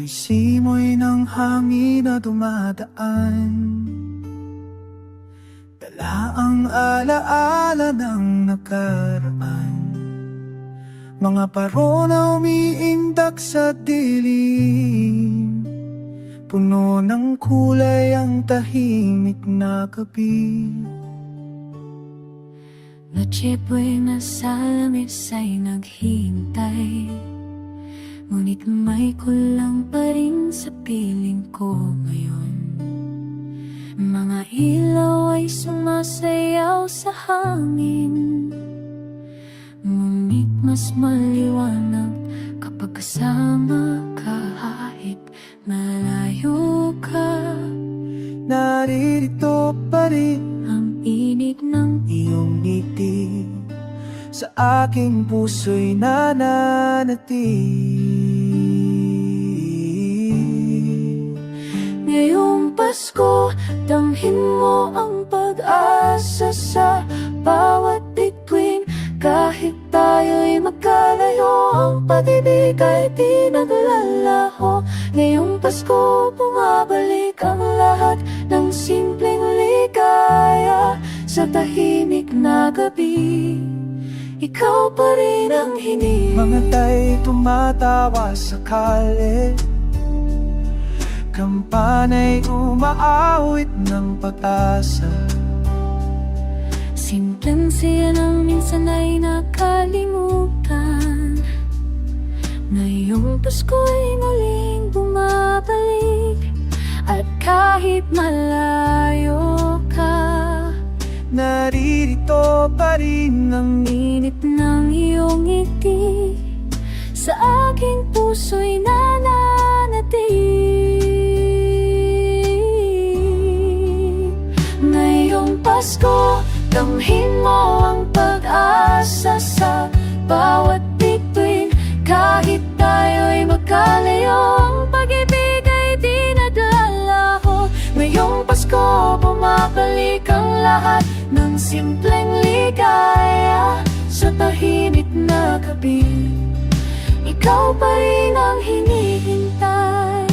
May simoy ng hangin na dumadaan, dala ang alaala ng nakaraan. Mga paro na umiindak sa dilim, puno ng kulay ang tahimik na gabi. Noche buena sa langit ay naghihintay, ngunit may kulang pa rin sa piling ko ngayon. Mga ilaw ay sumasayaw sa hangin, ngunit mas maliwanag kapag kasama ka, kahit malayo ka. Naririto pa rin Ang init ng iyong ngiti sa aking puso'y nananatili. ngayong Pasko, damhin mo ang pag-asa sa bawat bituin. Kahit tayo'y magkalayo, ang pag-ibig ay di naglalaho. Ngayong Pasko, bumabalik ang lahat ng simpleng ligaya. Sa tahimik na gabi, ikaw pa rin ang hinig. Mga tay tumatawa sa kalye, kampana'y umaawit ng pag-asa. Simpleng siya ng minsan ay nakalimutan. Ngayong Pasko'y muling bumabalik, at kahit malayo ka, naririto pa rin ang init ng iyong ngiti sa aking puso'y nananatili. Ngayong Pasko, damhin mo ang pag-asa sa bawat bituin. Kahit tayo'y magkalayo, ang pag-ibig ay di naglalaho. Ngayong Pasko, bumabalik ang lahat ng simpleng ligaya. Sa tahimik na gabi, ikaw pa rin ang hinihintay.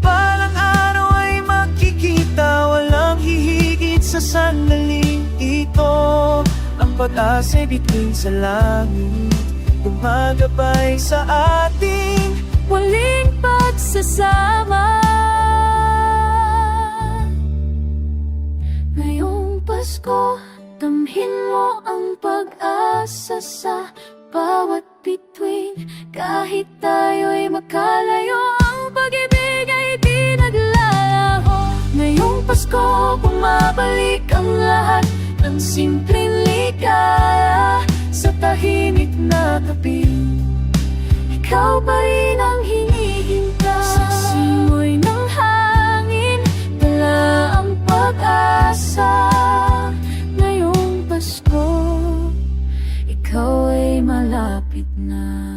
Parang araw ay makikita, walang hihigit sa sandaling ito. Ang pag-asa'y bituin sa langit, gumagabay sa ating Muling pagsasama. Ngayong Pasko, damhin mo ang pag-asa sa bawat bituin. Kahit tayo'y magkalayo, ang pag-ibig ay di naglalaho. Ngayong Pasko, bumabalik ang lahat ng simpleng ligaya. Sa tahimik na gabi, ikaw pa rin ang hinihintay. Sa simoy ng hangin, dala ang pag-asa. Ngayong Pasko, ikaw ay malapit na.